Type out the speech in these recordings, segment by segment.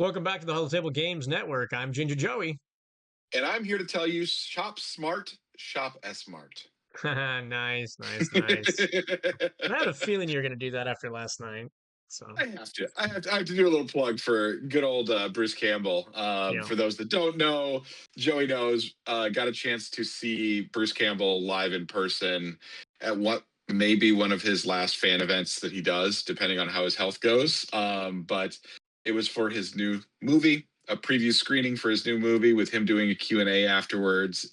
Welcome back to the Huddle Table Games Network. I'm Ginger Joey. And I'm here to tell you shop smart, shop smart. Nice, nice, nice. I had a feeling you were going to do that after last night. So, I have to do a little plug for good old Bruce Campbell. yeah. For those that don't know, Joey knows. Got a chance to see Bruce Campbell live in person at what may be one of his last fan events that he does, depending on how his health goes. But it was for his new movie, a preview screening for his new movie with him doing a Q&A afterwards.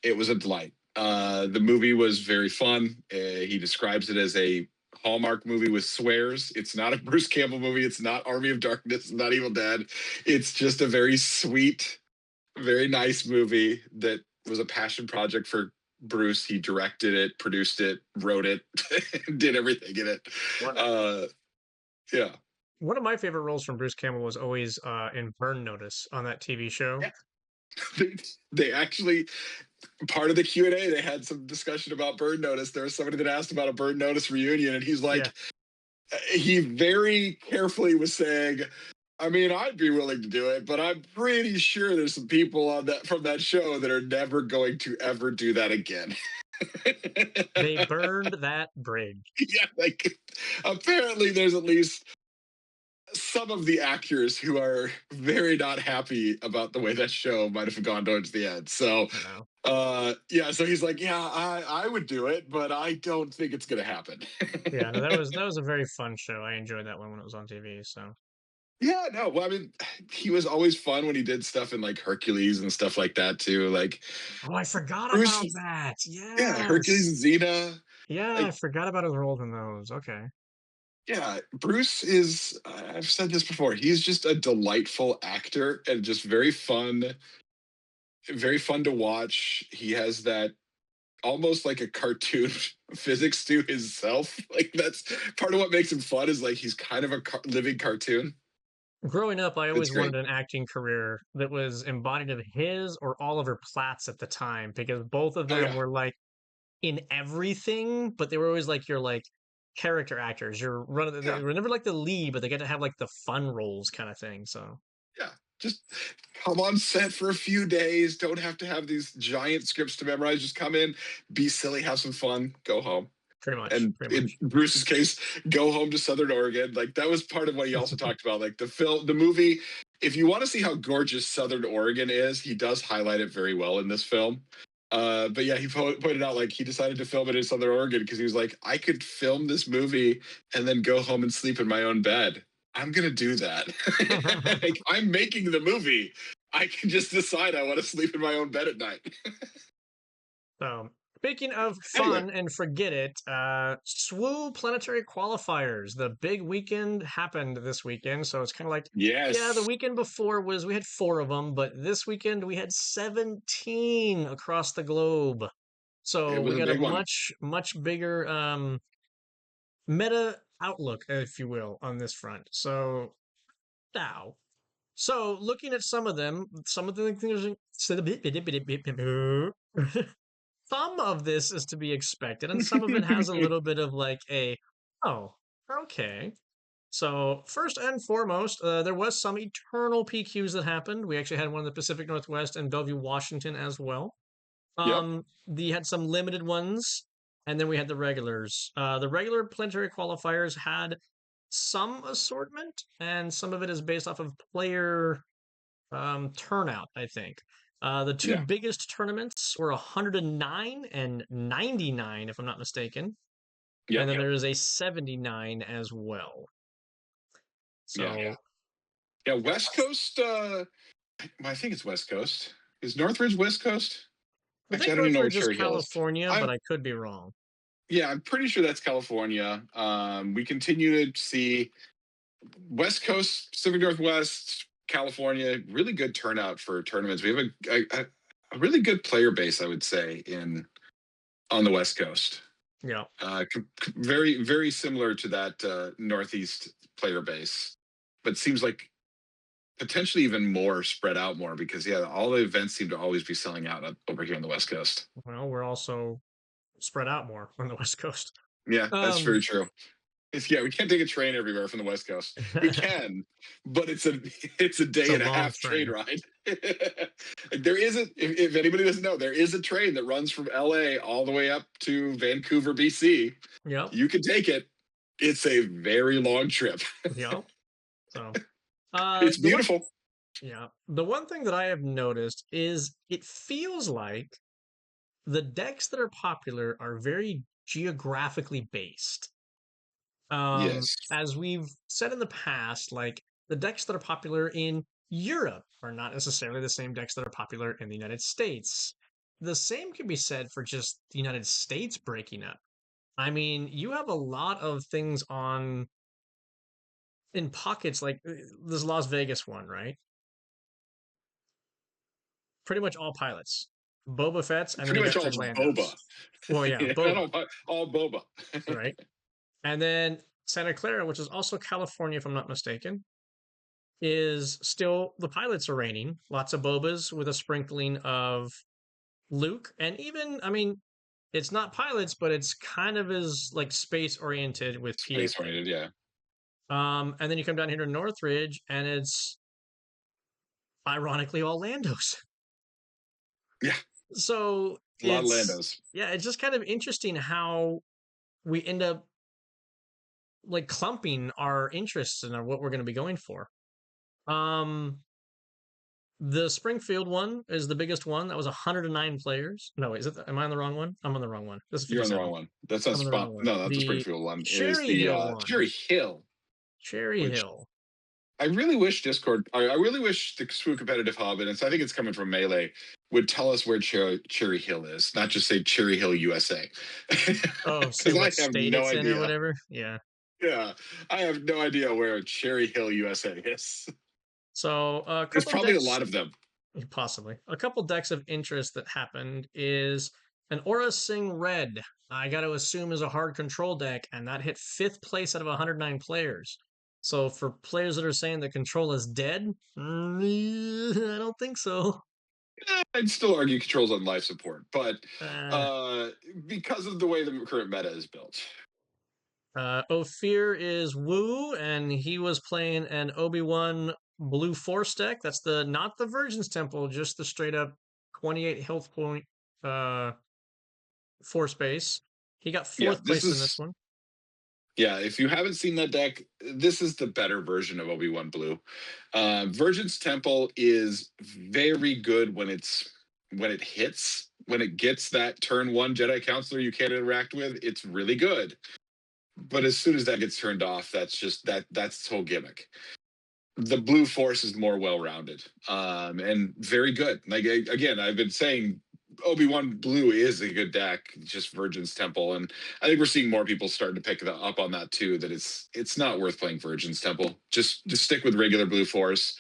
It was a delight. The movie was very fun. He describes it as a Hallmark movie with swears. It's not a Bruce Campbell movie. It's not Army of Darkness. It's not Evil Dead. It's just a very sweet, very nice movie that was a passion project for Bruce. He directed it, produced it, wrote it, did everything in it. One, Uh, yeah. one of my favorite roles from Bruce Campbell was always in Burn Notice on that TV show. Yeah. They actually, part of the Q&A, they had some discussion about Bird Notice. There was somebody that asked about a Bird Notice reunion, and he's Yeah. like, he very carefully was saying, I mean, I'd be willing to do it, but I'm pretty sure there's some people on that from that show that are never going to ever do that again. They burned that bridge. Yeah, like apparently there's at least some of the actors who are very not happy about the way that show might have gone towards the end. So I know. yeah, so he's like, yeah, I would do it, but I don't think it's gonna happen. Yeah, no, that was a very fun show. I enjoyed that one when it was on TV. So, Yeah, no, well, I mean, he was always fun when he did stuff in like Hercules and stuff like that too. Like oh, I forgot Bruce, about that. yeah, Hercules Yes. and Xena. Yeah, I Like, forgot about his roles in those. Okay. yeah, Bruce is, I've said this before, he's just a delightful actor and just very fun to watch. He has that almost like a cartoon physics to himself. Like that's part of what makes him fun is like he's kind of a living cartoon. Growing up, I It's always great. wanted an acting career that was embodied of his or Oliver Platt's at the time because both of Oh them yeah, were like in everything, but they were always like your like character actors. You're running. They yeah, were never like the lead, but they get to have like the fun roles kind of thing. So yeah. Just come on set for a few days. Don't have to have these giant scripts to memorize. Just come in, be silly, have some fun, go home. pretty much, And pretty in much. Bruce's case, go home to Southern Oregon. Like that was part of what he also talked about. Like the movie. If you want to see how gorgeous Southern Oregon is, he does highlight it very well in this film. But yeah, he pointed out like he decided to film it in Southern Oregon because he was like, I could film this movie and then go home and sleep in my own bed. I'm gonna do that. Like, I'm making the movie. I can just decide I want to sleep in my own bed at night. So speaking of Anyway, fun and forget it, SWU planetary qualifiers. The big weekend happened this weekend, so it's kind of like, yeah, the yes, weekend before was we had 4 of them, but this weekend we had 17 across the globe. So it we was a got a big one. much bigger meta outlook, if you will, on this front. So now, so looking at some of the things. Some of this is to be expected, and some of it has a little bit of like a, oh, okay. So first and foremost, there was some eternal PQs that happened. We actually had one in the Pacific Northwest and Bellevue, Washington as well. Yep. We had some limited ones, and then we had the regulars. The regular planetary qualifiers had some assortment, and some of it is based off of player turnout, I think. The two Yeah. biggest tournaments were 109 and 99, if I'm not mistaken. And Yep. then there is a 79 as well. Yeah. So Yeah. West Coast. I think it's West Coast. Is Northridge West Coast? I Actually, think I don't even know what Northridge is Cherry Hill is. California, but I'm I could be wrong. Yeah, I'm pretty sure that's California. We continue to see West Coast, Pacific Northwest, California. Really good turnout for tournaments. We have a really good player base, I would say, in on the West Coast. Yeah. Very similar to that Northeast player base, but seems like potentially even more spread out more because yeah, all the events seem to always be selling out over here on the West Coast. Well, we're also spread out more on the West Coast. Yeah, that's Um, very true. Yeah, we can't take a train everywhere from the West Coast. We can, but it's a It's day a and a long half train train. ride. Like, there isn't. If anybody doesn't know, there is a train that runs from LA all the way up to Vancouver, BC. Yep. You can take it. It's a very long trip. Yep. So, It's the one, beautiful. yeah, the one thing that I have noticed is it feels like the decks that are popular are very geographically based. Yes, As we've said in the past, like the decks that are popular in Europe are not necessarily the same decks that are popular in the United States. The same can be said for just the United States breaking up. I mean, you have a lot of things on in pockets like this Las Vegas one, right? Pretty much all pilots. Boba Fett's, and then pretty you much got all boba. Orlando's. Well, yeah, Not Boba, all boba. right? And then Santa Clara, which is also California, if I'm not mistaken, is still the pilots are reigning. Lots of Bobas with a sprinkling of Luke, and even I mean, it's not pilots, but it's kind of as like space oriented with Space PAK. oriented, yeah, And then you come down here to Northridge, and it's ironically all Landos. yeah. So A lot of it's Landos. yeah, it's just kind of interesting how we end up like clumping our interests and what we're going to be going for. Um, the Springfield one is the biggest one. That was 109 players. No, is it? Am I on the wrong one? I'm on the wrong one. This is You're on the wrong 57. one. That's not I'm on the wrong spot. one. No, not the The Springfield one. Is Cherry the Hill one. Cherry Hill, Cherry which Hill. I really wish Discord. I really wish the SWU competitive hub, and I think it's coming from Melee, would tell us where Cherry Hill is, not just say Cherry Hill, USA, Oh, say because I what have state no it's in or idea. whatever. Yeah. Yeah, I have no idea where Cherry Hill, USA is. So a There's couple probably a decks, lot of them. possibly a couple decks of interest that happened is an Aura Sing Red. I got to assume is a hard control deck, and that hit fifth place out of 109 players. So for players that are saying the control is dead, I don't think so. I'd still argue controls on life support, but Uh, uh, because of the way the current meta is built. Ophir is Woo, and he was playing an Obi-Wan Blue Force deck. That's the not the Virgin's Temple, just the straight up 28 health point uh force base. He got Yeah, fourth this place in this is one. yeah. If you haven't seen that deck, this is the better version of Obi-Wan Blue. Virgin's Temple is very good when it hits, when it gets that turn one Jedi counselor you can't interact with. It's really good, but as soon as that gets turned off, that's its whole gimmick. The blue force is more well-rounded, and very good. Like, again, I've been saying Obi-Wan Blue is a good deck, just Virgin's Temple, and I think we're seeing more people starting to pick up on that too. That it's not worth playing Virgin's Temple. Just stick with regular blue force.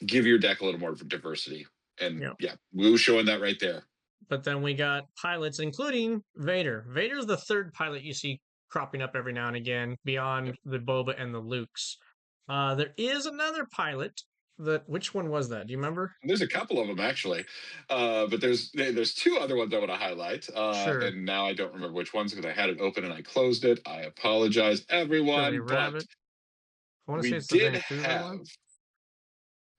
Give your deck a little more diversity, and Yep. yeah, Wu showing that right there. But then we got pilots, including Vader. Vader's the third pilot you see cropping up every now and again, beyond the Boba and the Lukes. There is another pilot. That which one was that? Do you remember? There's a couple of them actually, but there's two other ones I want to highlight, Sure, and now I don't remember which ones because I had it open and I closed it. I apologize, Curly everyone, but Rabbit. I want to say we it's the did Vancouver have, one.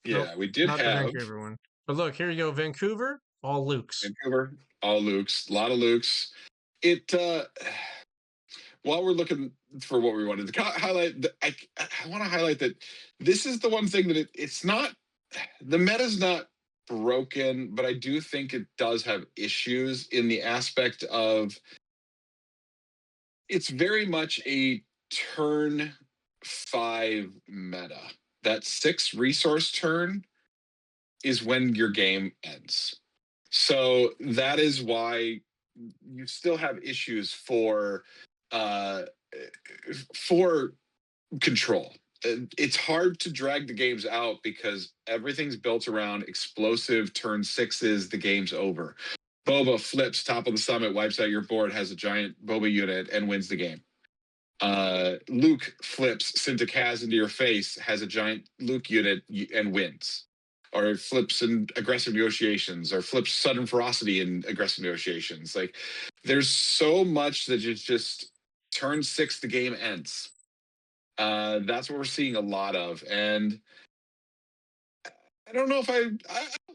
Nope, yeah, we did not the have Vancouver one. But look, here you go, Vancouver, all Lukes. Vancouver, all Lukes, a lot of Lukes. It while we're looking for what we wanted to highlight, I want to highlight that this is the one thing that it's not, the meta's not broken, but I do think it does have issues in the aspect of it's very much a turn five meta. That six resource turn is when your game ends. So that is why you still have issues uh, for control. It's hard to drag the games out because everything's built around explosive turn sixes. The game's over. Boba flips top of the summit, wipes out your board, has a giant Boba unit, and wins the game. Luke flips Sintakaz into your face, has a giant Luke unit, and wins. Or flips in aggressive negotiations, or flips sudden ferocity in aggressive negotiations. Like, there's so much that it's just turn six, the game ends. That's what we're seeing a lot of, and I don't know if I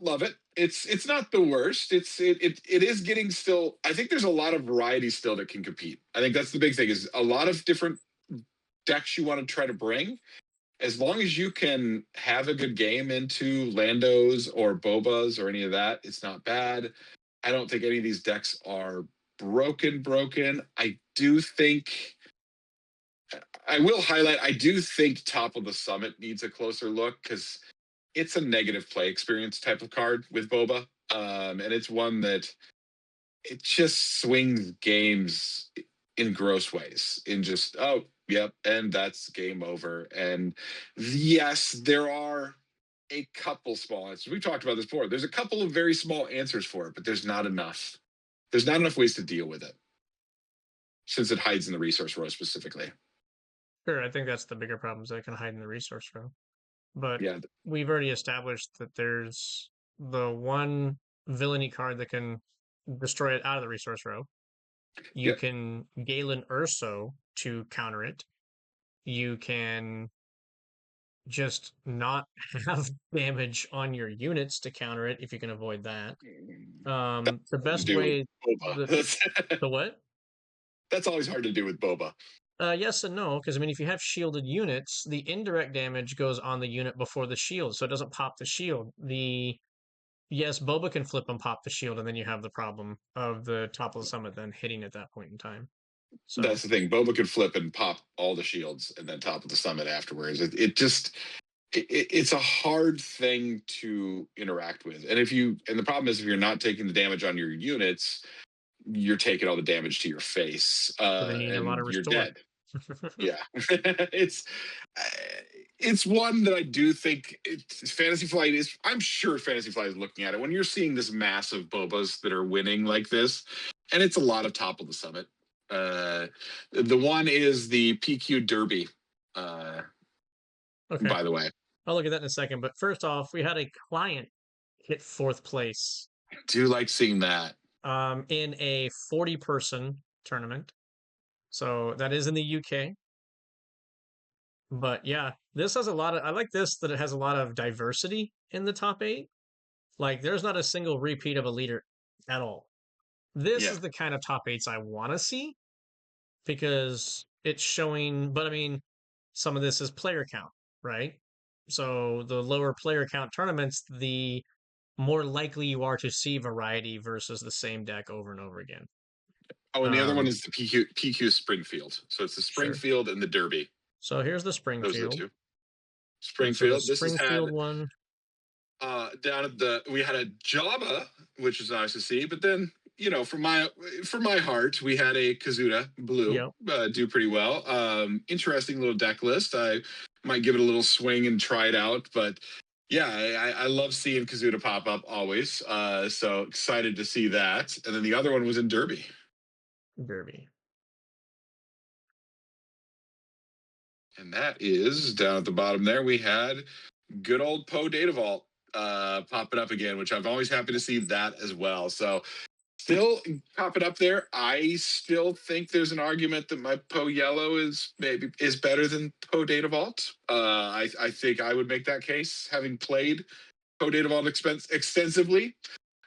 love it. It's not the worst. It is getting still. I think there's a lot of variety still that can compete. I think that's the big thing is a lot of different decks you want to try to bring. As long as you can have a good game into Landos or Bobas or any of that, it's not bad. I don't think any of these decks are broken. I do think I will highlight I do think Top of the Summit needs a closer look because it's a negative play experience type of card with Boba. And it's one that it just swings games in gross ways, in just, oh, yep, and that's game over. And yes, there are a couple small answers. We've talked about this before. There's a couple of very small answers for it, but there's not enough. There's not enough ways to deal with it since it hides in the resource row specifically. Sure, I think that's the bigger problems that can hide in the resource row. But Yeah, we've already established that there's the one villainy card that can destroy it out of the resource row. You yeah. can Galen Urso to counter it. You can just not have damage on your units to counter it if you can avoid that. The To best do with way Boba. the the what? That's always hard to do with Boba. Yes and no, because I mean, if you have shielded units, the indirect damage goes on the unit before the shield, so it doesn't pop the shield. The Yes, Boba can flip and pop the shield, and then you have the problem of the top of the summit then hitting at that point in time. That's So the thing. Boba could flip and pop all the shields and then top of the summit afterwards. It just it's a hard thing to interact with. And if you and the problem is if you're not taking the damage on your units, you're taking all the damage to your face, so then you need a lot and of you're restore. dead. Yeah, uh, it's one that I do think Fantasy Flight is. I'm sure Fantasy Flight is looking at it when you're seeing this mass of Bobas that are winning like this, and it's a lot of top of the summit. Uh, the one is the PQ Derby. Uh, Okay, by the way, I'll look at that in a second. But first off, we had a client hit fourth place I do like seeing that. in a 40-person tournament. So that is in the UK. But yeah, this has a lot of, I like this that it has a lot of diversity in the top eight. Like there's not a single repeat of a leader at all. This Yeah. is the kind of top eights I want to see because it's showing, but I mean, some of this is player count, right? So the lower player count tournaments, the more likely you are to see variety versus the same deck over and over again. Oh, and the other one Um, is the PQ Springfield. So it's the sure. Springfield and the Derby. So here's the Those are the Springfield. two. So the Springfield. This has had Springfield one, down at the we had a Java, which is nice to see. But then for my heart, we had a Kazuda Blue yep. do pretty well. Interesting little deck list. I might give it a little swing and try it out, but yeah, I love seeing Kazuda pop up always. So excited to see that. And then the other one was in Derby, Derby. and that is down at the bottom there. We had good old Poe Data Vault popping up again, which I'm always happy to see that as well. So still popping up there. I still think there's an argument that my Poe Yellow is better than Poe Data Vault. I think I would make that case, having played Poe Data Vault extensively.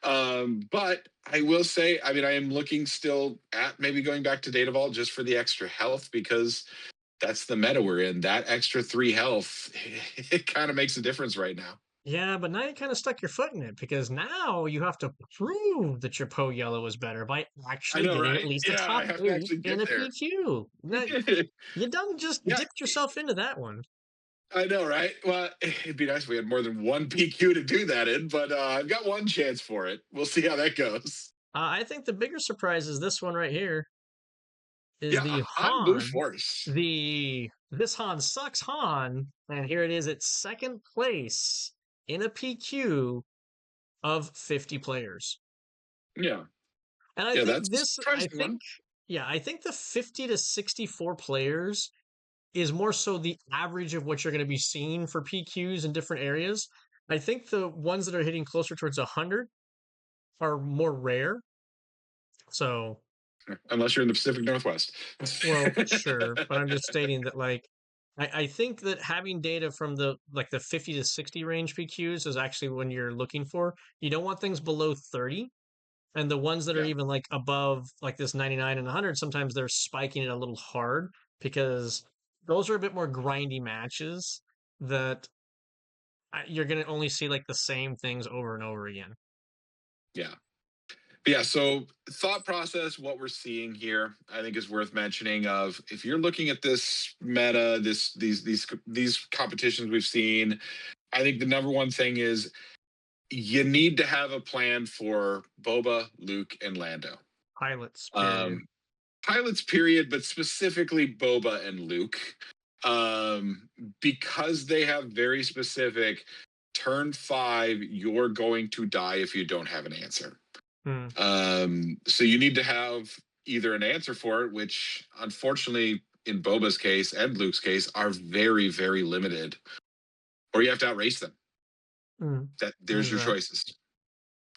But I will say, I mean, I am looking still at maybe going back to Data Vault just for the extra health because that's the meta we're in. That extra 3 health, it kind of makes a difference right now. Yeah, but now you kind of stuck your foot in it because now you have to prove that your Poe Yellow is better by I actually know, getting at right? least a Yeah, I top have to eight actually in get a there. PQ. You done just Yeah, dipped yourself into that one. I know, right? Well, it'd be nice if we had more than one PQ to do that in, but I've got one chance for it. We'll see how that goes. I think the bigger surprise is this one right here is Yeah, a the Han Blue Han. Force. This Han sucks Han, and here it is at second place in a PQ of 50 players. Yeah, And I yeah, think that's a this, I surprising think, one. yeah, I think the 50 to 64 players is more so the average of what you're going to be seeing for PQs in different areas. I think the ones that are hitting closer towards 100 are more rare. So, Unless you're in the Pacific Northwest. well, sure, but I'm just stating that like I think that having data from the 50 to 60 range PQs is actually when you're looking for. You don't want things below 30. And the ones that are Yeah. even like above like this 99 and 100, sometimes they're spiking it a little hard because those are a bit more grindy matches that you're going to only see like the same things over and over again. Yeah. But yeah, so thought process, what we're seeing here, I think is worth mentioning. Of if you're looking at this meta, these competitions we've seen, I think the number one thing is you need to have a plan for Boba, Luke, and Lando. Pilots, period. Um, Pilots, period, but specifically Boba and Luke, um, because they have very specific turn 5. You're going to die if you don't have an answer. Hmm. So you need to have either an answer for it, which unfortunately in Boba's case and Luke's case are very, very limited, or you have to outrace them. Hmm. That there's There's your that. choices.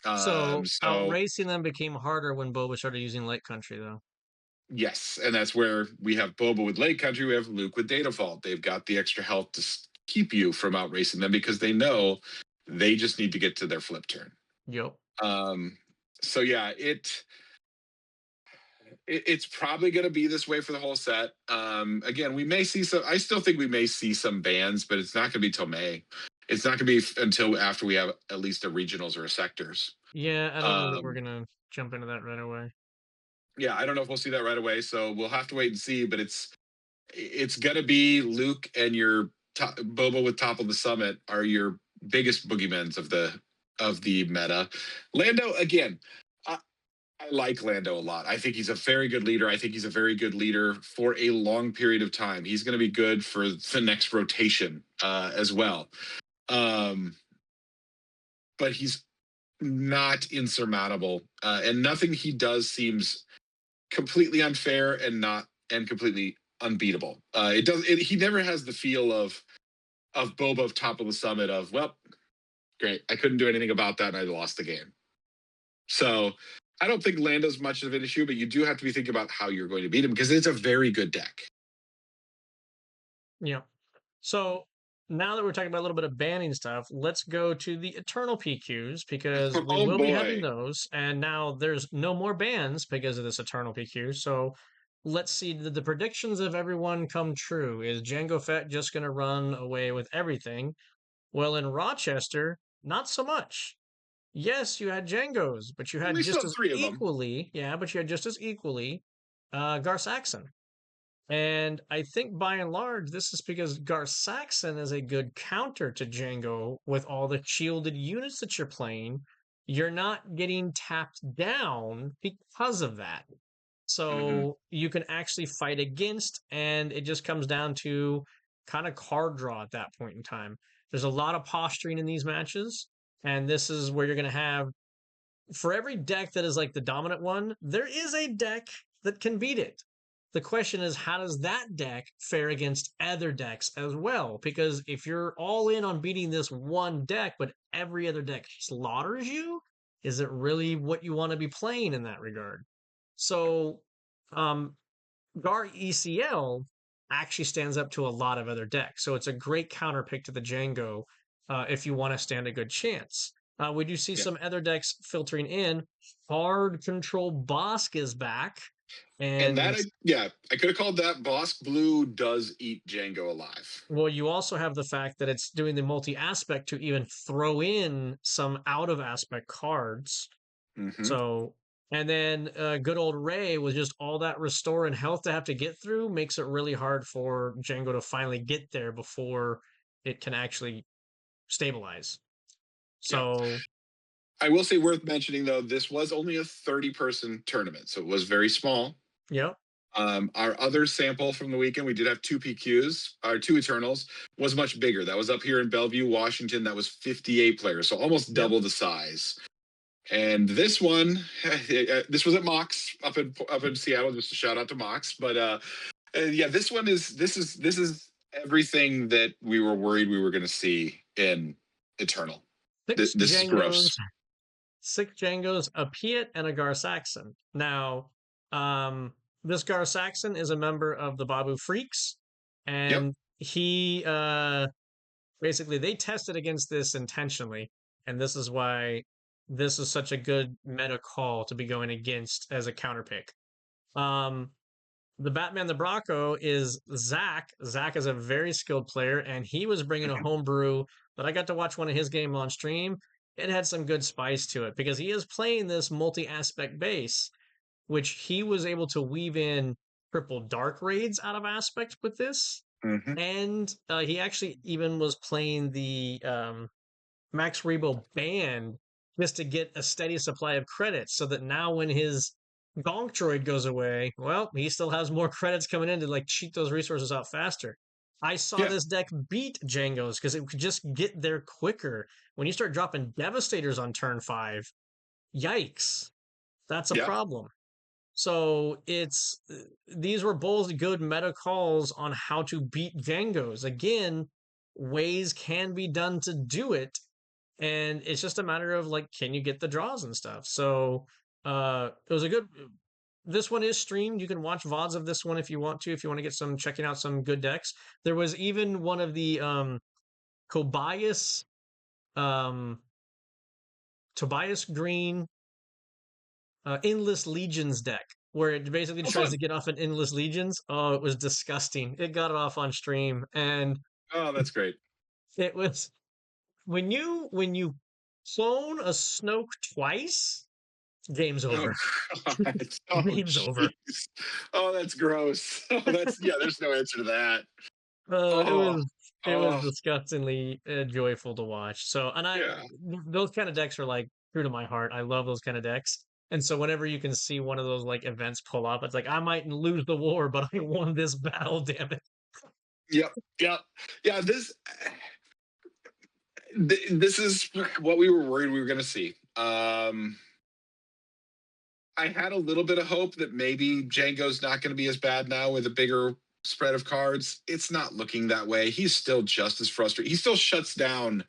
So So outracing them became harder when Boba started using Light Country, though. yes, and that's where we have Boba with Lake Country, we have Luke with Data Vault. They've got the extra health to keep you from outracing them because they know they just need to get to their flip turn. Yup. Um, so yeah, it's probably going to be this way for the whole set. Again, we may see some. I still think we may see some bans, but it's not going to be till May. It's not going to be until after we have at least a regionals or a sectors. Yeah, I don't know that we're Um, gonna jump into that right away. yeah, I don't know if we'll see that right away, so we'll have to wait and see. But it's going to be Luke and your Boba with Top of the Summit are your biggest boogeymans of the meta. Lando again. I like Lando a lot. I think he's a very good leader. I think he's a very good leader for a long period of time. He's going to be good for the next rotation as well. Um, but he's not insurmountable, and nothing he does seems completely unfair and completely unbeatable. It does. He never has the feel of Boba of Top of the Summit of, well, great, I couldn't do anything about that and I lost the game. So I don't think Lando's much of an issue, but you do have to be thinking about how you're going to beat him because it's a very good deck. Yeah. So now that we're talking about a little bit of banning stuff, let's go to the Eternal PQs because we Oh will be having boy. those. And now there's no more bans because of this Eternal PQ. So let's see, did the predictions of everyone come true? Is Jango Fett just going to run away with everything? Well, in Rochester, not so much. Yes, you had Jangos, but you Well, had we still just have as three of them. equally, yeah, but you had just as equally Gar Saxon. And I think by and large, this is because Gar Saxon is a good counter to Django with all the shielded units that you're playing. You're not getting tapped down because of that. Mm-hmm. So you can actually fight against, and it just comes down to kind of card draw at that point in time. There's a lot of posturing in these matches, and this is where you're going to have for every deck that is like the dominant one, there is a deck that can beat it. The question is, how does that deck fare against other decks as well? Because if you're all in on beating this one deck, but every other deck slaughters you, is it really what you want to be playing in that regard? So, um, Gar ECL actually stands up to a lot of other decks. So it's a great counter pick to the Django if you want to stand a good chance. We do see Yeah. some other decks filtering in. Hard Control Bosk is back. And And that, yeah, I could have called that Boss Blue does eat Django alive. well, you also have the fact that it's doing the multi aspect to even throw in some out of aspect cards. Mm-hmm. So, and then good old Ray with just all that restore and health to have to get through makes it really hard for Django to finally get there before it can actually stabilize. Yeah. So, I will say worth mentioning though, this was only a 30-person tournament, so it was very small. yep, Our other sample from the weekend, we did have two PQs, our two Eternals, was much bigger. That was up here in Bellevue, Washington. That was 58 players, so almost yep. double the size. And this one, this was at Mox up in Seattle. Just a shout out to Mox. But yeah, this is everything that we were worried we were going to see in Eternal. Six This is Djangos, gross. six Djangos, a Piet, and a Gar Saxon. Now, this Gar Saxon is a member of the Babu Freaks, Yep. and he basically they tested against this intentionally, and this is why this is such a good meta call to be going against as a counter pick. Um, the Batman the Bronco is Zach. Zach is a very skilled player, and he was bringing a homebrew that I got to watch one of his game on stream. It had some good spice to it because he is playing this multi-aspect base, which he was able to weave in triple dark raids out of aspect with this, Hmm. and he actually even was playing the Max Rebo band just to get a steady supply of credits so that now when his Gonk droid goes away, well, he still has more credits coming in to like cheat those resources out faster. I saw Yeah, this deck beat Django's because it could just get there quicker. When you start dropping Devastators on turn 5, yikes, that's a yeah, problem. So it's these were both good meta calls on how to beat Django's. Again, ways can be done to do it, and it's just a matter of like, can you get the draws and stuff. So it was a good. This one is streamed. You can watch VODs of this one if you want to. If you want to get some checking out some good decks, there was even one of the Kobayas um Tobias Green Endless Legions deck, where it basically oh, tries to fun. get off an Endless Legions. Oh, it was disgusting. It got it off on stream, and Oh, that's great. it was when you clone a Snoke twice, game's Oh over. God. Oh Game's over. jeez. Oh, that's gross. Oh, that's yeah. There's no answer to that. It Oh, was oh, disgustingly joyful to watch. So, and yeah. those kind of decks are like true to my heart. I love those kind of decks. And so, whenever you can see one of those like events pull up, it's like I might lose the war, but I won this battle. Damn it! Yep. Yep. Yeah. This is what we were worried we were going to see. I had a little bit of hope that maybe Django's not going to be as bad now with a bigger spread of cards. It's not looking that way. He's still just as frustrated. He still shuts down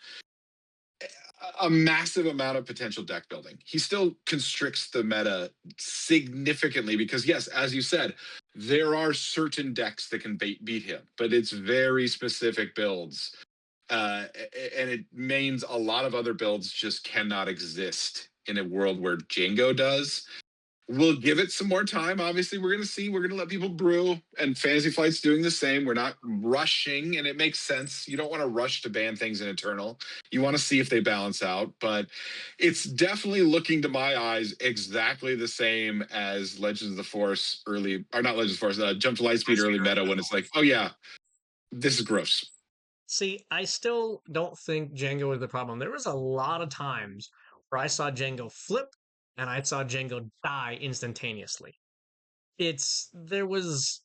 a massive amount of potential deck building. He still constricts the meta significantly because, yes, as you said, there are certain decks that can beat him, but it's very specific builds. And it means a lot of other builds just cannot exist in a world where Django does. We'll give it some more time. Obviously, we're going to see. We're going to let people brew, and Fantasy Flight's doing the same. We're not rushing, and it makes sense. You don't want to rush to ban things in Eternal. You want to see if they balance out, but it's definitely looking to my eyes exactly the same as Legends of the Force early, or not Legends of the Force, Jump to Lightspeed early meta when it's like, oh yeah, this is gross. See, I still don't think Django was the problem. There was a lot of times where I saw Django flip and I saw Django die instantaneously. It's there's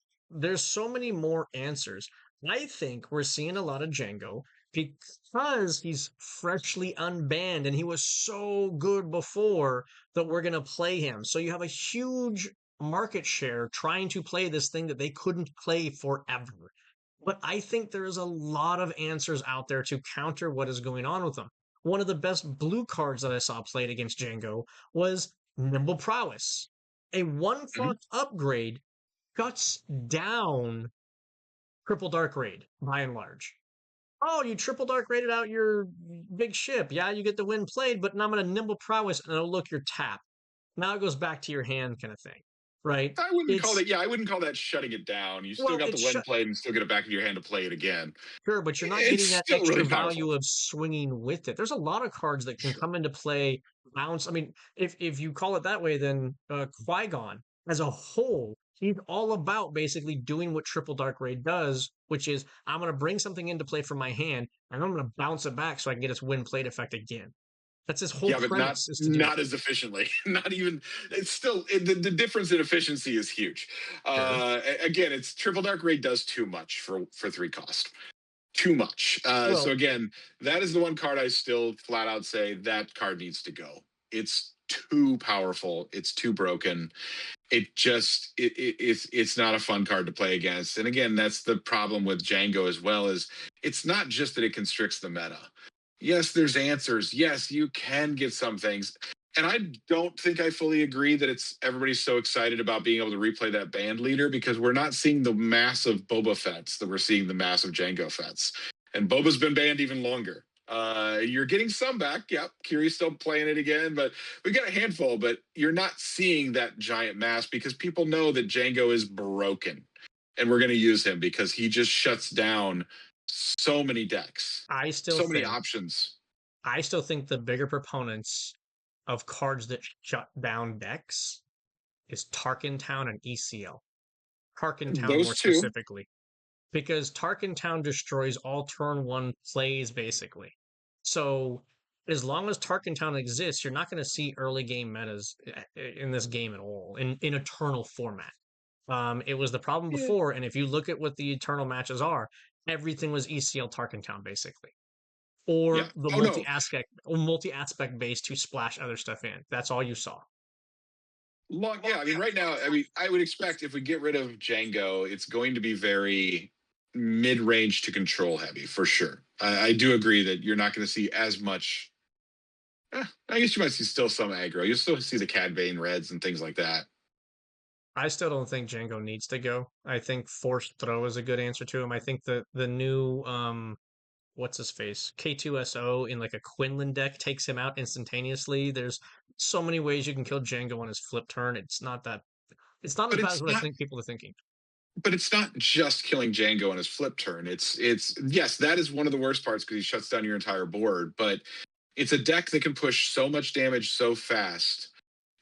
so many more answers. I think we're seeing a lot of Django because he's freshly unbanned and he was so good before that we're gonna play him. So you have a huge market share trying to play this thing that they couldn't play forever. But I think there is a lot of answers out there to counter what is going on with them. One of the best blue cards that I saw played against Django was Nimble Prowess. A one Mhm. cost upgrade cuts down Triple Dark Raid by and large. Oh, you triple dark raided out your big ship. Yeah, you get the win played, but now I'm going to nimble prowess and oh, look, you're tapped. Now it goes back to your hand kind of thing, right? I wouldn't call It's that. Yeah, I wouldn't call that shutting it down. You still well, got the it's win played and still get it back in your hand to play it again. sure, but you're not It's getting that still extra really powerful. value of swinging with it. There's a lot of cards that can Sure. come into play. Bounce. I mean, if you call it that way, then Qui-Gon as a whole, he's all about basically doing what Triple Dark Raid does, which is I'm going to bring something into play from my hand and I'm going to bounce it back so I can get its win played effect again. That's his whole Yeah, but not premise is to do it. not as efficiently. Not even. It's still the difference in efficiency is huge. Sure. Again, it's Triple Dark Raid does too much for 3 cost. Too much. So Well, again, that is the one card I still flat out say that card needs to go. It's too powerful. It's too broken. It's not a fun card to play against. And again, that's the problem with Django as well. Is it's not just that it constricts the meta. Yes, there's answers. Yes, you can get some things. and I don't think I fully agree that it's everybody's so excited about being able to replay that band leader because we're not seeing the massive Boba Fetts that we're seeing the massive Jango Fetts. And Boba's been banned even longer. You're getting some back. Yep. Kiri's still playing it again, but we got a handful, but you're not seeing that giant mass because people know that Django is broken. And we're going to use him because he just shuts down so many decks, I still so many think options. I still think the bigger proponents of cards that shut down decks is Tarkin Town and ECL. Tarkin Town more Those two. specifically. Because Tarkin Town destroys all turn one plays basically. So as long as Tarkin Town exists, you're not going to see early game metas in this game at all in Eternal format. It was the problem Yeah. before, and if you look at what the Eternal matches are, everything was ECL Tarkin Town basically, Yeah. or the Oh no. multi aspect base to splash other stuff in. That's all you saw. Long, yeah, I mean, right now, I mean, I would expect if we get rid of Django, it's going to be very mid-range to control heavy for sure. I do agree that you're not going to see as much. I guess you might see still some aggro. You'll still see the Cad Bane Reds and things like that. I still don't think Django needs to go. I think forced throw is a good answer to him. I think the new what's his face K2SO in like a Quinlan deck takes him out instantaneously. There's so many ways you can kill Django on his flip turn. It's not as But bad as it's what I not. think people are thinking. But it's not just killing Django on his flip turn. It's yes, that is one of the worst parts because he shuts down your entire board. But it's a deck that can push so much damage so fast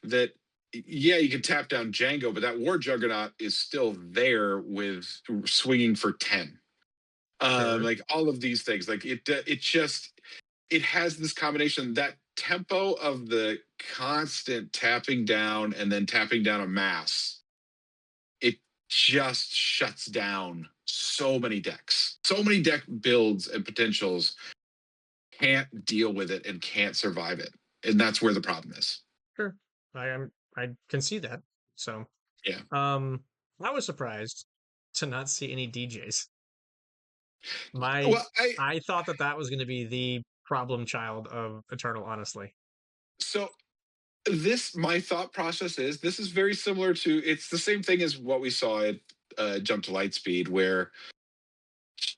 that yeah, you can tap down Django, but that War Juggernaut is still there with swinging for 10. Sure. Like all of these things, like it just it has this combination that tempo of the constant tapping down and then tapping down a mass. It just shuts down so many decks, so many deck builds and potentials can't deal with it and can't survive it, and that's where the problem is. Sure. I can see that. So Yeah. um I was surprised to not see any DJs. My Well, I I thought that that was going to be the problem child of Eternal, honestly. so this my thought process is this is very similar to it's the same thing as what we saw at Jump to Lightspeed, where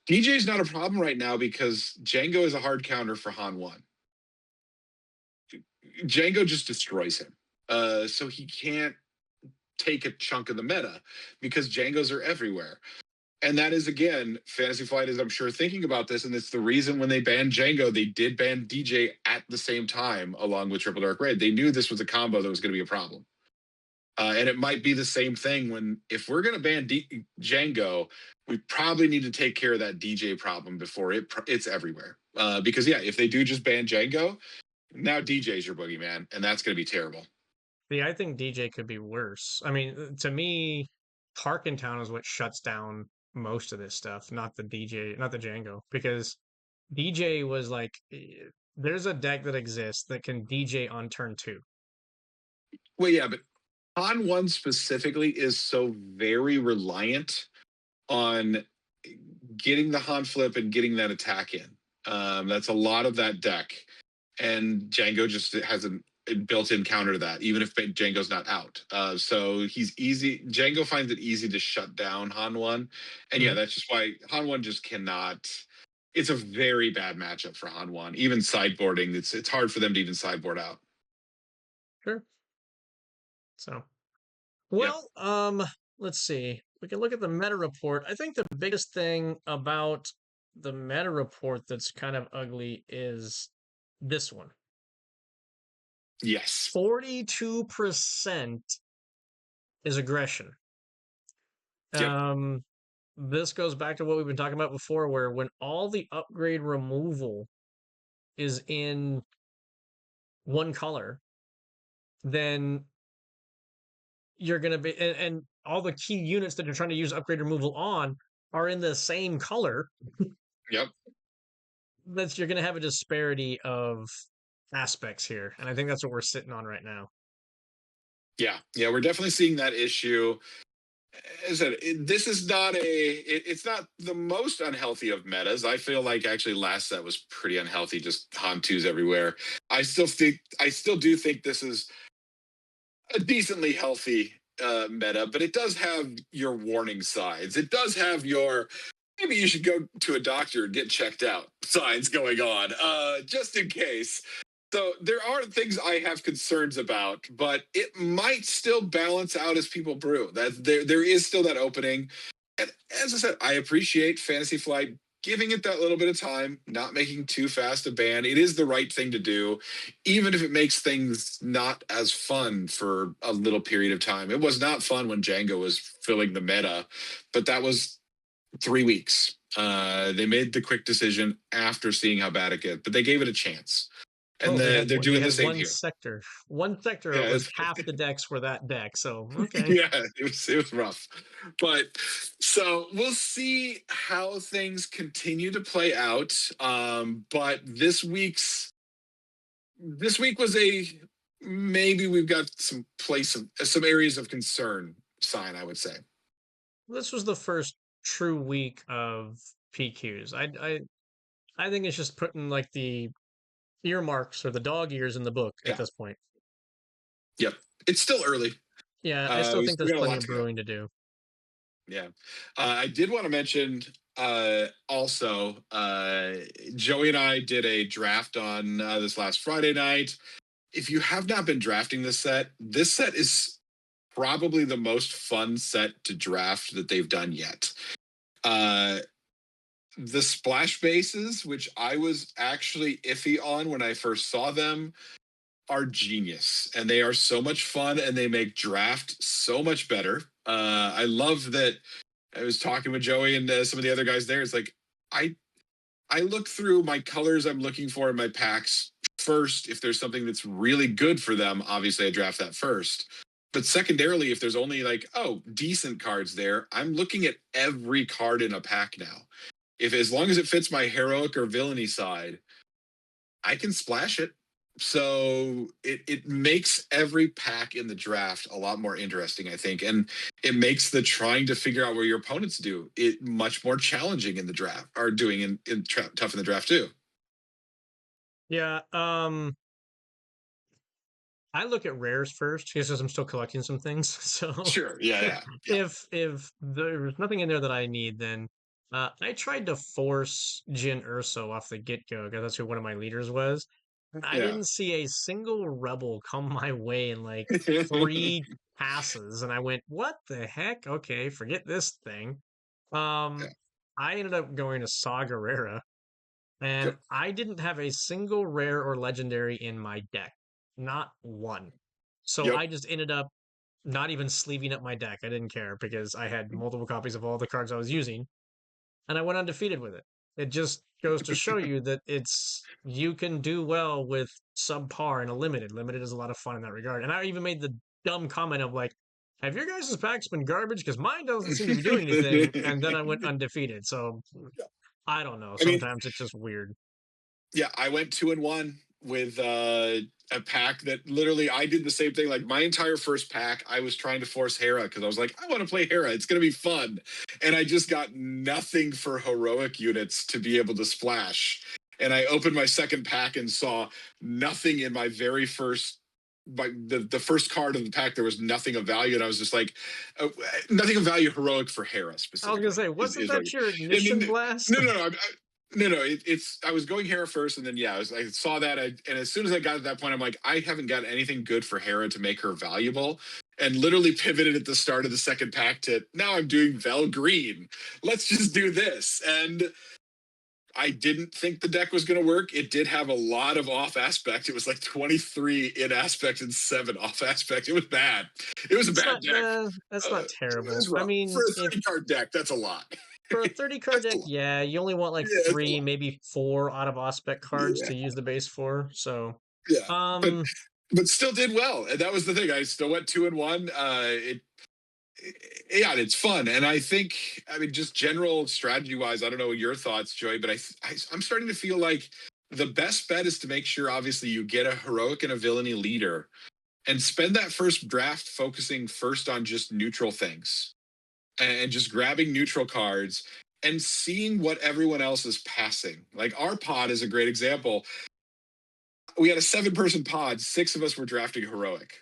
DJ is not a problem right now because Django is a hard counter for Han One. Django just destroys him, so he can't take a chunk of the meta because Djangos are everywhere. And that is again, Fantasy Flight is I'm sure thinking about this, and it's the reason when they banned Django, they did ban DJ at the same time along with Triple Dark Raid. They knew this was a combo that was going to be a problem. And it might be the same thing when if we're going to ban Django, we probably need to take care of that DJ problem before it's everywhere. Because yeah, if they do just ban Django, now DJ's your boogeyman, and that's going to be terrible. See, I think DJ could be worse. I mean, to me, Tarkentown is what shuts down most of this stuff, not the DJ, not the Django, because DJ was like, there's a deck that exists that can DJ on turn two. Well, yeah, but Han One specifically is so very reliant on getting the Han flip and getting that attack in. That's a lot of that deck, and Django just has a built-in counter to that, even if Django's not out. So he's easy. Django finds it easy to shut down Han One, and yeah, Mhm. that's just why Han One just cannot. It's a very bad matchup for Han One. Even sideboarding, it's hard for them to even sideboard out. Sure. So, Yeah. well, let's see. We can look at the meta report. I think the biggest thing about the meta report that's kind of ugly is this one. Yes. 42% is aggression. Yep. Um, this goes back to what we've been talking about before, where when all the upgrade removal is in one color, then you're going to be, and all the key units that you're trying to use upgrade removal on are in the same color. Yep. That's you're going to have a disparity of aspects here, and I think that's what we're sitting on right now. Yeah. Yeah. We're definitely seeing that issue. as I said, this is not it's not the most unhealthy of metas. I feel like actually last set was pretty unhealthy, just Han2s everywhere. I still do think this is a decently healthy meta, but it does have your warning signs. It does have your maybe you should go to a doctor and get checked out signs going on, just in case. So there are things I have concerns about, but it might still balance out as people brew. That there is still that opening. And as I said, I appreciate Fantasy Flight giving it that little bit of time, not making too fast a ban. It is the right thing to do, even if it makes things not as fun for a little period of time. It was not fun when Django was filling the meta, but that was 3 weeks. They made the quick decision after seeing how bad it get, but they gave it a chance, and Oh, they're they doing the had same here. one sector Yeah, was half the decks were that deck. So okay. yeah, it was rough, but so we'll see how things continue to play out. But this week was a maybe we've got some areas of concern sign. I would say. This was the first true week of PQs. I think it's just putting like the earmarks or the dog ears in the book at Yeah. this point. Yep. It's still early. Yeah, I still We think still there's got a plenty lot of to go. brewing to do. Yeah. I did want to mention also, Joey and I did a draft on this last Friday night. If you have not been drafting this set is probably the most fun set to draft that they've done yet. Uh, the splash bases, which I was actually iffy on when I first saw them, are genius and they are so much fun and they make draft so much better. I love that I was talking with Joey and some of the other guys there. It's like I I look through my colors I'm looking for in my packs first. If there's something that's really good for them, obviously I draft that first. But secondarily, if there's only like, oh, decent cards there, I'm looking at every card in a pack now. If as long as it fits my heroic or villainy side, I can splash it. So it makes every pack in the draft a lot more interesting, I think. And it makes the trying to figure out where your opponents do it much more challenging in the draft, or doing tough in the draft too. Yeah, I look at rares first because I'm still collecting some things. So Sure. Yeah, yeah. Yeah. if there's nothing in there that I need, then I tried to force Jin Urso off the get go because that's who one of my leaders was. I Yeah. didn't see a single rebel come my way in like three passes, and I went, "What the heck? Okay, forget this thing." Yeah. Um, I ended up going to Saga Rara, and Yep. I didn't have a single rare or legendary in my deck, not one. So Yep. I just ended up not even sleeving up my deck. I didn't care because I had multiple copies of all the cards I was using, and I went undefeated with it. It just goes to show you that it's you can do well with subpar and a limited. Limited is a lot of fun in that regard. And I even made the dumb comment of like, have your guys' packs been garbage? Because mine doesn't seem to be doing anything. And then I went undefeated. So I don't know. I mean, Sometimes it's just weird. yeah, I went 2-1 with a pack that literally I did the same thing. Like my entire first pack, I was trying to force Hera because I was like, I want to play Hera. It's going to be fun. And I just got nothing for heroic units to be able to splash. And I opened my second pack and saw nothing in my very first the first card of the pack. There was nothing of value, and I was just like, nothing of value heroic for Hera I was gonna specifically say, wasn't is what. that your And ignition blast? no, no, no. No, no, it's. I was going Hera first, and then yeah, I saw that, and as soon as I got to that point, I'm like, I haven't got anything good for Hera to make her valuable, and literally pivoted at the start of the second pack to now I'm doing Vel Green. Let's just do this, and I didn't think the deck was going to work. It did have a lot of off aspect. It was like 23 in aspect and 7 off aspect. It was bad. It was a It's bad not deck. that's not It was terrible. I rough for mean, a if 30 card deck. That's a lot. for a 30 card That's a deck, lot. yeah, you only want like Yeah, it's a three, lot. maybe four out of Aspect cards Yeah. to use the base for. So, Yeah, but um, still did well, and that was the thing. I still went 2-1. Yeah, it's fun, and I think I mean just general strategy wise. I don't know your thoughts, Joey, but I'm starting to feel like the best bet is to make sure, obviously, you get a heroic and a villainy leader, and spend that first draft focusing first on just neutral things. and just grabbing neutral cards and seeing what everyone else is passing. Like our pod is a great example. We had a 7-person pod. 6 of us were drafting heroic.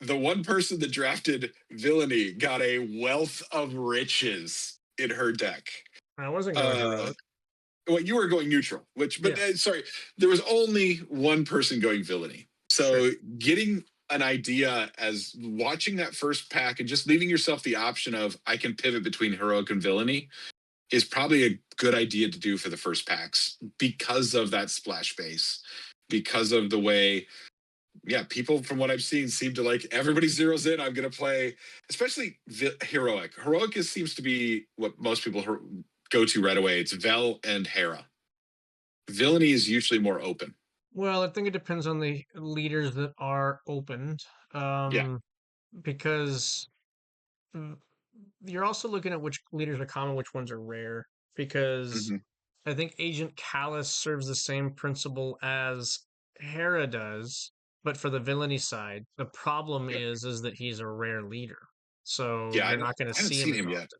The one person that drafted villainy got a wealth of riches in her deck. I wasn't going Uh, heroic. well, you were going neutral, but Yeah, sorry, there was only one person going villainy. sure. So getting an idea as watching that first pack and just leaving yourself the option of I can pivot between heroic and villainy is probably a good idea to do for the first packs because of that splash base, because of the way, yeah, people from what I've seen seem to like everybody zeroes in. I'm going to play, especially heroic. Heroic seems to be what most people go to right away. It's Vel and Hera. Villainy is usually more open. Well, I think it depends on the leaders that are opened, Yeah. um, because mm, you're also looking at which leaders are common, which ones are rare. Because Hmm. I think Agent Callus serves the same principle as Hera does, but for the villainy side, the problem Yeah. is that he's a rare leader, so Yeah. you're not going to I haven't see him seen as him yet often.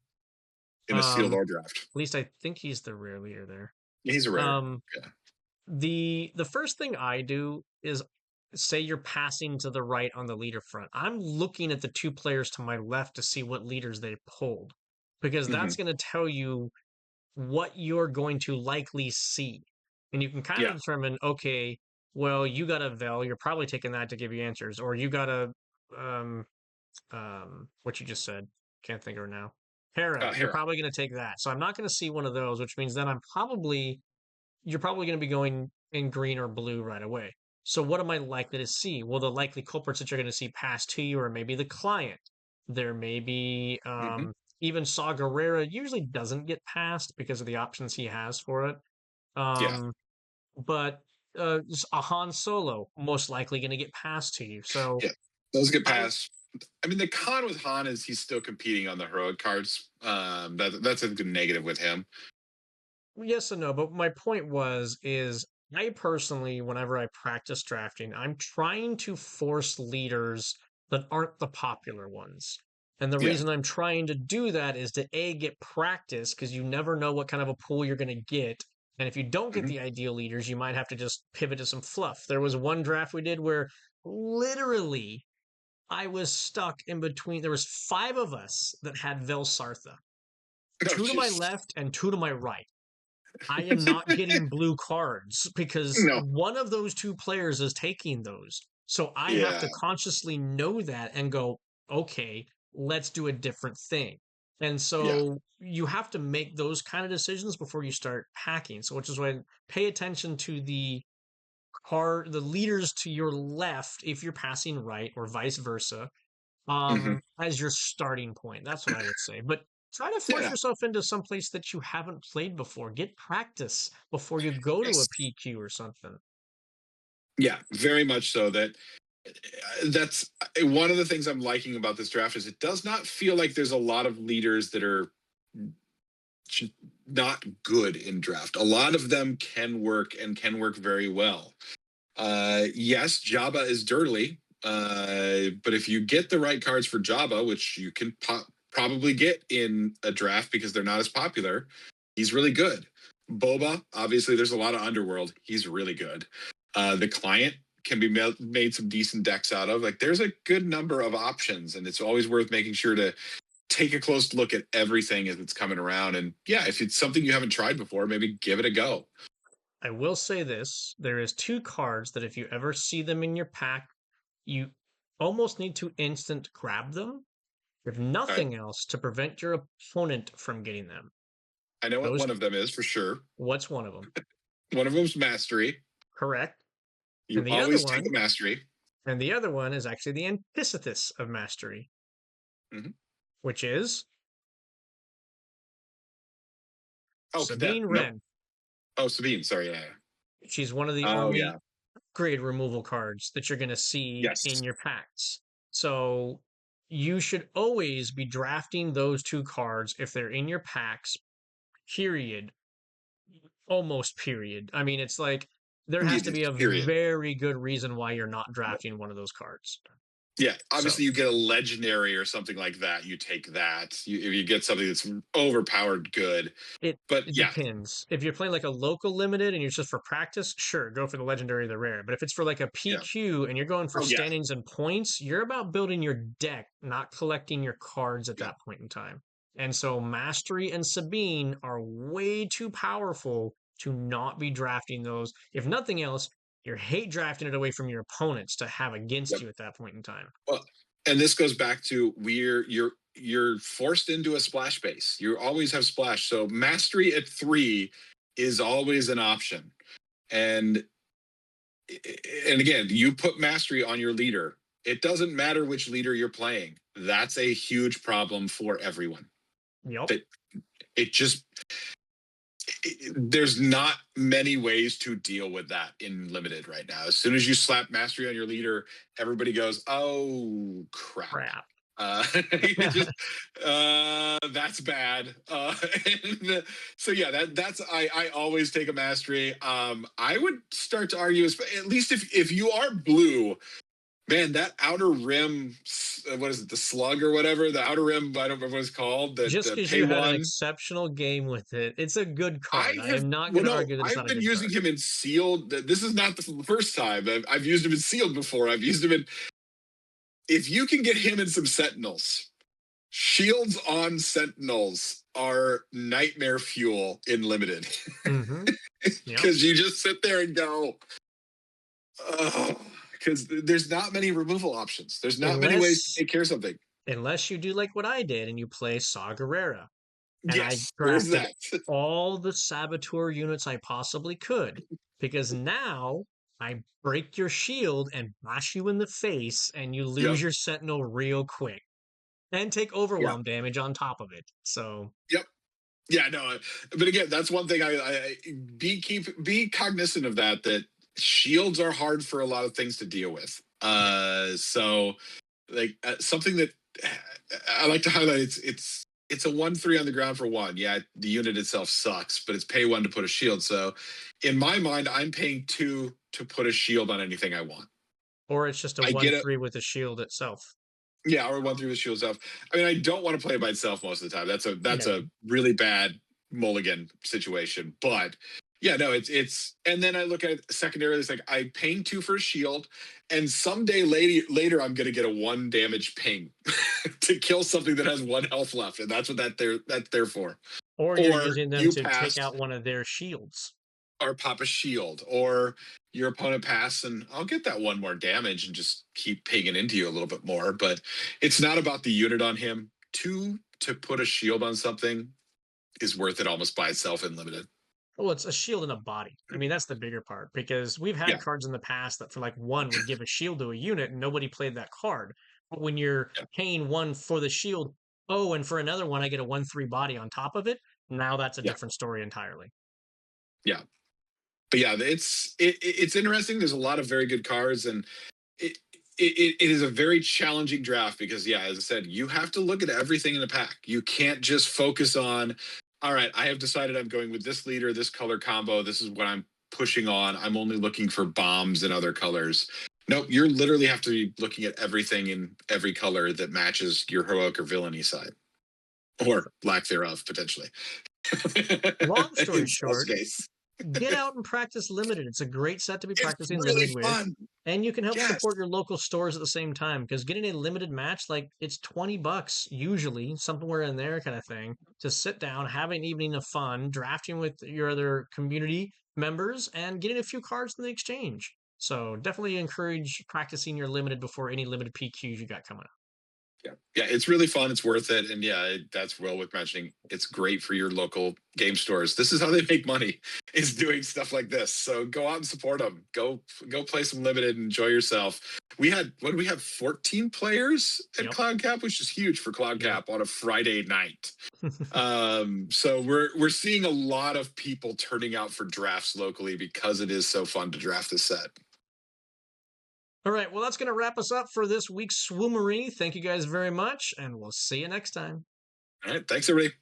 in a sealed At or draft. least I think he's the rare leader there. He's a rare. Um, Yeah. the first thing I do is say you're passing to the right on the leader front. I'm looking at the two players to my left to see what leaders they pulled, because that's Hmm. going to tell you what you're going to likely see. And you can kind Yeah. of determine, okay, well, you got a Vel, you're probably taking that to give you answers, or you got a um what you just said, can't think of her now. Hera, you're Hera. probably going to take that. So I'm not going to see one of those, which means then you're probably going to be going in green or blue right away. So what am I likely to see? Well, the likely culprits that you're going to see pass to you are maybe the client. There may be Hmm. even Saw Gerrera usually doesn't get passed because of the options he has for it. Yeah. Um, but a Han Solo most likely going to get passed to you. So Yeah. Those get I passed. I mean, the con with Han is he's still competing on the heroic cards. That's a good negative with him. Yes and no, but my point is I personally, whenever I practice drafting, I'm trying to force leaders that aren't the popular ones. And the Yeah. reason I'm trying to do that is to A, get practice, because you never know what kind of a pool you're going to get. And if you don't get Hmm. the ideal leaders, you might have to just pivot to some fluff. There was one draft we did where literally I was stuck in between. There was 5 of us that had Velsartha, Oh, 2 to my jeez. left and 2 to my right. I am not getting blue cards because No. one of those two players is taking those. So I have Yeah. to consciously know that and go, okay, let's do a different thing. And Yeah. so you have to make those kind of decisions before you start packing. So which is why pay attention to the leaders to your left if you're passing right or vice versa, Hmm. as your starting point. That's what I would say. But try to force Yeah. yourself into some place that you haven't played before. Get practice before you go to a Yes. PQ or something. Yeah. Very much so. That's one of the things I'm liking about this draft is it does not feel like there's a lot of leaders that are not good in draft. A lot of them can work and can work very well. Yes, Jabba is dirty, but if you get the right cards for Jabba, which you can probably get in a draft because they're not as popular, he's really good. Boba, obviously, there's a lot of underworld. He's really good. The client can be made some decent decks out of. Like, there's a good number of options, and it's always worth making sure to take a close look at everything as it's coming around. And yeah, if it's something you haven't tried before, maybe give it a go. I will say this, there is 2 cards that if you ever see them in your pack, you almost need to instant grab them, if Okay. nothing else, to prevent your opponent from getting them. I know what Those one of them is for sure. what's one of them? One of them's mastery. Correct. You And the other always take the one, mastery. is actually the antithesis of mastery, Hmm. which is Oh, cadet. Sabine Nope. Wren. Oh, Sabine. Sorry. Yeah. She's one of the Oh, only yeah. grade removal cards that you're going to see in Yes. your packs. So you should always be drafting those 2 cards if they're in your packs, period. Almost period. I mean, it's like there has to It be a period. very good reason why you're not drafting one of those cards. Yeah, So obviously you get a legendary or something like that, you take that. If you get something that's overpowered, good. It But it yeah, depends. If you're playing like a local limited and you're just for practice, sure, go for the legendary or the rare. But if it's for like a yeah. PQ and you're going for Oh yeah, standings and points, you're about building your deck, not collecting your cards at yeah, that point in time. And so Mastery and Sabine are way too powerful to not be drafting those. If nothing else, you hate drafting it away from your opponents to have against yep. you at that point in time. Well, and this goes back to you're forced into a splash base. You always have splash. So mastery at 3 is always an option. And and again, you put mastery on your leader. It doesn't matter which leader you're playing. That's a huge problem for everyone. Yep. That it just there's not many ways to deal with that in limited right now. As soon as you slap mastery on your leader, everybody goes, "Oh crap." Crap. Just that's bad. And, so yeah, that's I always take a mastery. I would start to argue, at least if you are blue, man, that outer rim, what is it, the slug or whatever, the outer rim, I don't remember what it's called, Just the because pay you had an one. exceptional game with it, it's a good I card. I have, am not well, going to no, argue that it's I've not a been good using card. him in sealed. This is not the first time. I've used him in sealed before. I've used him in, if you can get him in some sentinels, shields on sentinels are nightmare fuel in limited. Hmm. Yep. Because you just sit there and go, oh, because there's not many removal options. There's not many ways to Unless take care of something. unless you do like what I did and you play Saw Gerrera. And I Yes, there's drafted that. all the Saboteur units I possibly could because now I break your shield and bash you in the face and you Yep. lose your Sentinel real quick and take Yeah. overwhelm damage on top of it. So, Yep. Yeah, no, but again, that's one thing I be cognizant of that. That shields are hard for a lot of things to deal with. yeah. So like something that I like to highlight. It's a 1/3 on the ground for one. Yeah, the unit itself sucks, but it's pay 1 to put a shield. So in my mind, I'm paying 2 to put a shield on anything I want. Or it's just a I get it. 1/3 with a shield itself. Yeah, or 1/3 with shields off. I mean, I don't want to play it by itself most of the time. That's a No. really bad mulligan situation. But yeah, no, it's and then I look at it secondarily, it's like I paying 2 for a shield, and someday later I'm gonna get a 1 damage ping to kill something that has 1 health left, and that's there for. Or you're Or using them you to take pass out one of their shields. or pop a shield, or your opponent pass, and I'll get that 1 more damage and just keep pinging into you a little bit more. But it's not about the unit on him. 2 to put a shield on something is worth it almost by itself in limited. Well, it's a shield and a body. I mean, that's the bigger part because we've had Yeah, cards in the past that for like 1 would give a shield to a unit and nobody played that card. But when you're yeah, paying 1 for the shield, oh, and for another one, I get a 1/3 body on top of it. Now that's a yeah, different story entirely. yeah. But yeah, it's interesting. There's a lot of very good cards, and it, it is a very challenging draft because yeah, as I said, you have to look at everything in the pack. You can't just focus on, all right, I have decided I'm going with this leader, this color combo, this is what I'm pushing on. I'm only looking for bombs and other colors. Nope, you're literally have to be looking at everything in every color that matches your heroic or villainy side, or lack thereof, potentially. Long story In Sal's short, case, get out and practice limited. It's a great set to be it's practicing really limited with. fun. And you can help Yes. support your local stores at the same time because getting a limited match, like it's $20 usually, somewhere in there kind of thing, to sit down, have an evening of fun, drafting with your other community members, and getting a few cards in the exchange. So definitely encourage practicing your limited before any limited PQs you got coming up. Yeah, yeah, it's really fun. It's worth it, and yeah, that's well worth mentioning. It's great for your local game stores. This is how they make money: is doing stuff like this. So go out and support them. Go play some limited, and enjoy yourself. We had what do we have? 14 players at Yep. Cloud Cap, which is huge for Cloud Yep. Cap on a Friday night. So we're seeing a lot of people turning out for drafts locally because it is so fun to draft this set. All right. Well, that's going to wrap us up for this week's SWUmary. Thank you guys very much, and we'll see you next time. All right, thanks everybody.